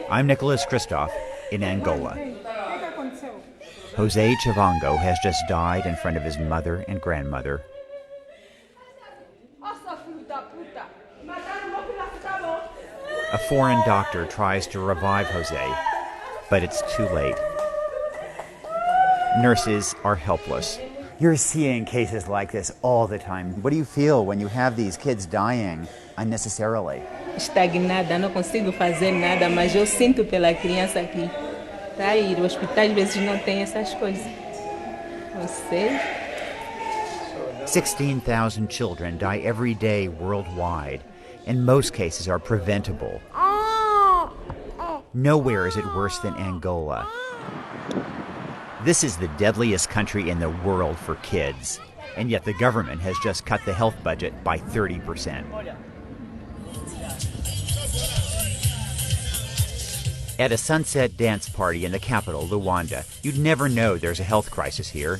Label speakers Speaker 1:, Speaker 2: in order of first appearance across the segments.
Speaker 1: I'm Nicholas Kristoff in Angola. Jose Chivango has just died in front of his mother and grandmother. A foreign doctor tries to revive Jose, but it's too late. Nurses are helpless. You're seeing cases like this all the time. What do you feel when you have these kids dying unnecessarily?
Speaker 2: Estagnada, não consigo fazer nada, mas eu sinto pela criança que está aí. O hospital às vezes não tem essas coisas. Não sei.
Speaker 1: 16,000 children die every day worldwide, and most cases are preventable. Nowhere is it worse than Angola. This is the deadliest country in the world for kids, and yet the government has just cut the health budget by 30%. At a sunset dance party in the capital, Luanda, you'd never know there's a health crisis here.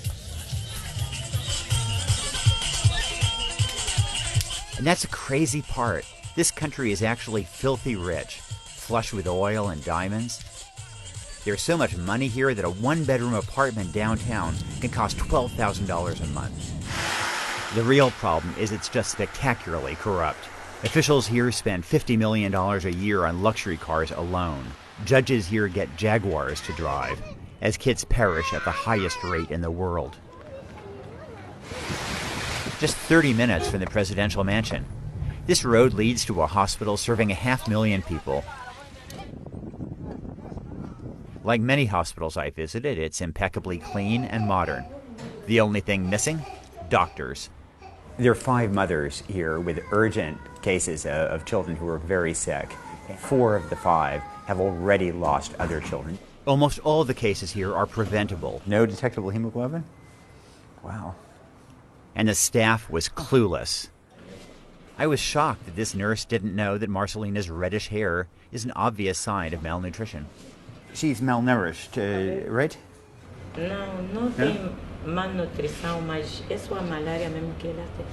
Speaker 1: And that's a crazy part. This country is actually filthy rich, flush with oil and diamonds. There's so much money here that a one-bedroom apartment downtown can cost $12,000 a month. The real problem is it's just spectacularly corrupt. Officials here spend $50 million a year on luxury cars alone. Judges here get Jaguars to drive, as kids perish at the highest rate in the world. Just 30 minutes from the presidential mansion. This road leads to a hospital serving 500,000 people. Like many hospitals I visited, it's impeccably clean and modern. The only thing missing? Doctors. There are 5 mothers here with urgent cases of children who are very sick. 4 of the 5 have already lost other children. Almost all the cases here are preventable. No detectable hemoglobin? Wow. And the staff was clueless. I was shocked that this nurse didn't know that Marcelina's reddish hair is an obvious sign of malnutrition. She's malnourished, right?
Speaker 2: Não tem malnutrição, mas é só a malária mesmo que ela tem.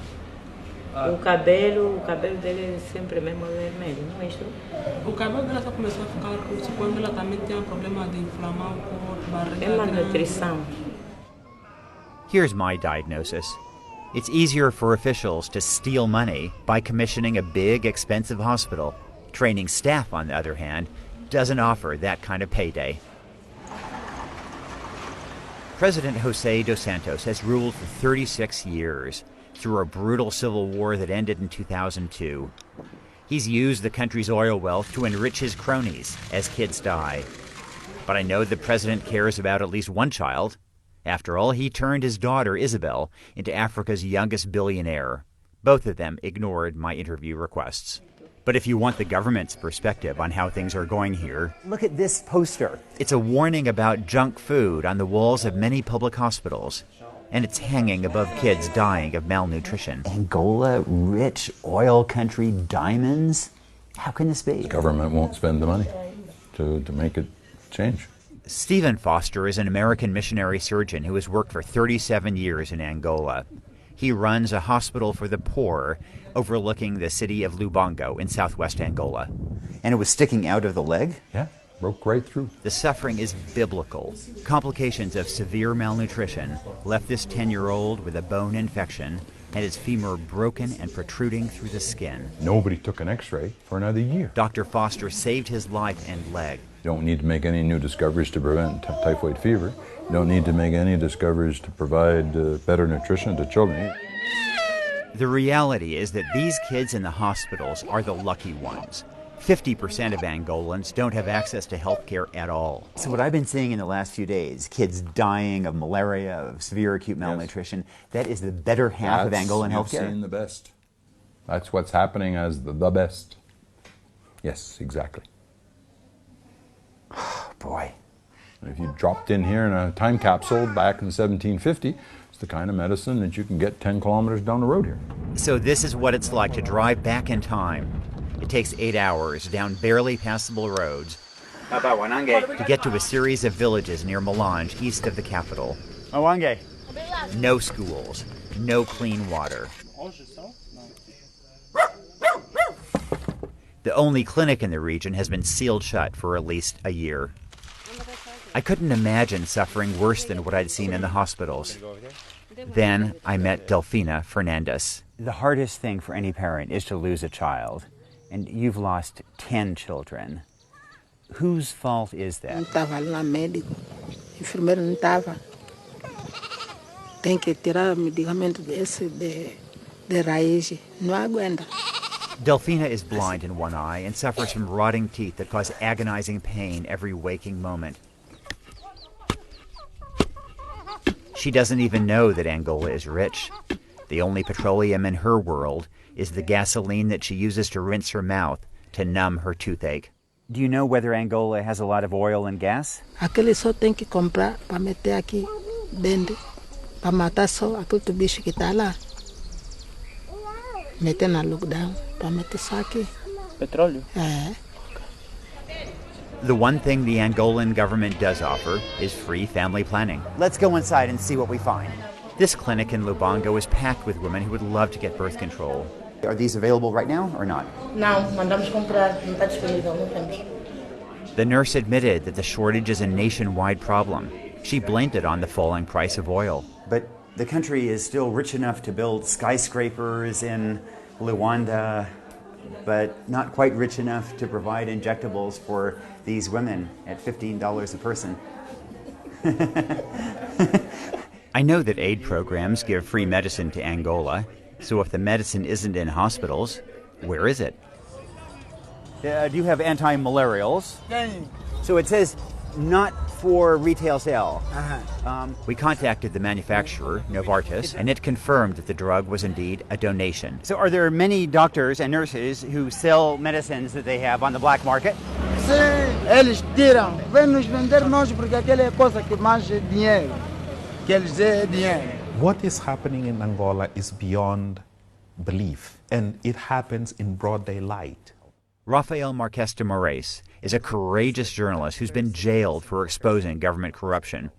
Speaker 2: O cabelo dele é sempre mesmo vermelho, não é isso?
Speaker 3: O cabelo dela só começou a ficar roxo quando ela também tem um problema de inflamar o corpo, barriga.
Speaker 2: É malnutrição.
Speaker 1: Here's my diagnosis. It's easier for officials to steal money by commissioning a big, expensive hospital. Training staff, on the other hand, doesn't offer that kind of payday. President Jose dos Santos has ruled for 36 years through a brutal civil war that ended in 2002. He's used the country's oil wealth to enrich his cronies as kids die. But I know the president cares about at least one child. After all, he turned his daughter, Isabel, into Africa's youngest billionaire. Both of them ignored my interview requests. But if you want the government's perspective on how things are going here, look at this poster. It's a warning about junk food on the walls of many public hospitals, and it's hanging above kids dying of malnutrition. Angola, rich oil country, diamonds? How can this be?
Speaker 4: The government won't spend the money to make it change.
Speaker 1: Stephen Foster is an American missionary surgeon who has worked for 37 years in Angola. He runs a hospital for the poor overlooking the city of Lubango in southwest Angola. And it was sticking out of the leg?
Speaker 4: Yeah, broke right through.
Speaker 1: The suffering is biblical. Complications of severe malnutrition left this 10-year-old with a bone infection and his femur broken and protruding through the skin.
Speaker 4: Nobody took an x-ray for another year.
Speaker 1: Dr. Foster saved his life and leg.
Speaker 4: You don't need to make any new discoveries to prevent typhoid fever. You don't need to make any discoveries to provide better nutrition to children.
Speaker 1: The reality is that these kids in the hospitals are the lucky ones. 50% of Angolans don't have access to health care at all. So what I've been seeing in the last few days, kids dying of malaria, of severe acute malnutrition, that is the better half of Angolan health care.
Speaker 4: You've seen the best. That's what's happening as the best. Yes, exactly.
Speaker 1: Boy.
Speaker 4: If you dropped in here in a time capsule back in 1750, it's the kind of medicine that you can get 10 kilometers down the road here.
Speaker 1: So this is what it's like to drive back in time. It takes 8 hours down barely passable roads to get to a series of villages near Melange, east of the capital. No schools, no clean water. The only clinic in the region has been sealed shut for at least a year. I couldn't imagine suffering worse than what I'd seen in the hospitals. Then I met Delfina Fernandez. The hardest thing for any parent is to lose a child, and you've lost 10 children. Whose fault is that?
Speaker 5: Não estava lá médico, enfermeiro não estava. Tem que tirar medicamento desse de raiz, não aguenta.
Speaker 1: Delfina is blind in one eye and suffers from rotting teeth that cause agonizing pain every waking moment. She doesn't even know that Angola is rich. The only petroleum in her world is the gasoline that she uses to rinse her mouth to numb her toothache. Do you know whether Angola has a lot of oil and gas?
Speaker 5: Aquele só tem que comprar para meter aqui dentro, para matar só aquele bicho que está lá. Meter na lockdown, para meter só aqui.
Speaker 6: Petróleo?
Speaker 5: É.
Speaker 1: The one thing the Angolan government does offer is free family planning. Let's go inside and see what we find. This clinic in Lubango is packed with women who would love to get birth control. Are these available right now or not?
Speaker 2: Não, mandamos comprar, não está disponível, não temos.
Speaker 1: The nurse admitted that the shortage is a nationwide problem. She blamed it on the falling price of oil. But the country is still rich enough to build skyscrapers in Luanda, but not quite rich enough to provide injectables for these women at $15 a person. I know that aid programs give free medicine to Angola, so if the medicine isn't in hospitals, where is it? Do you have anti-malarials? So it says not for retail sale. We contacted the manufacturer, Novartis, and it confirmed that the drug was indeed a donation. So are there many doctors and nurses who sell medicines that they have on the black market?
Speaker 7: Sim, eles tiram. Vem nos vender nós porque aquela é coisa que mais é dinheiro. Que eles é dinheiro.
Speaker 8: What is happening in Angola is beyond belief, and it happens in broad daylight.
Speaker 1: Rafael Marques de Moraes is a courageous journalist who's been jailed for exposing government corruption.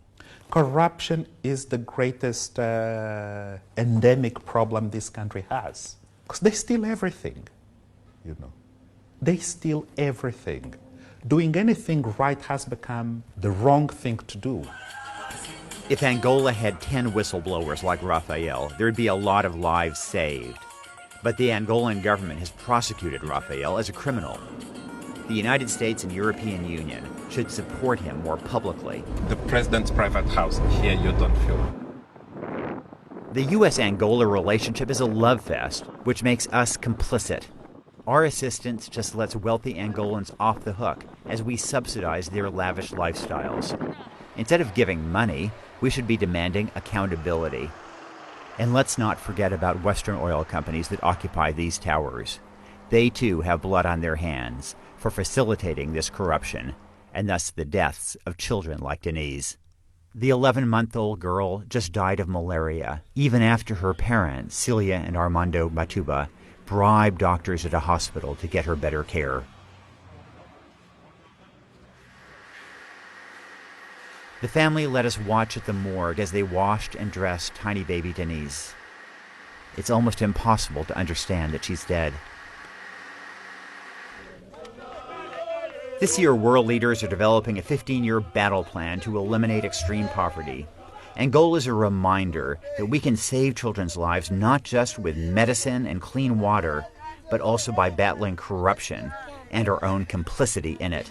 Speaker 8: Corruption is the greatest endemic problem this country has, because they steal everything, you know. They steal everything. Doing anything right has become the wrong thing to do.
Speaker 1: If Angola had 10 whistleblowers like Rafael, there'd be a lot of lives saved. But the Angolan government has prosecuted Rafael as a criminal. The United States and European Union should support him more publicly.
Speaker 9: The president's private house, here you don't feel.
Speaker 1: The U.S.-Angola relationship is a love fest, which makes us complicit. Our assistance just lets wealthy Angolans off the hook as we subsidize their lavish lifestyles. Instead of giving money, we should be demanding accountability. And let's not forget about Western oil companies that occupy these towers. They too have blood on their hands for facilitating this corruption, and thus the deaths of children like Denise. The 11-month-old girl just died of malaria, even after her parents, Celia and Armando Matuba, bribed doctors at a hospital to get her better care. The family let us watch at the morgue as they washed and dressed tiny baby Denise. It's almost impossible to understand that she's dead. This year, world leaders are developing a 15-year battle plan to eliminate extreme poverty. Angola is a reminder that we can save children's lives not just with medicine and clean water, but also by battling corruption and our own complicity in it.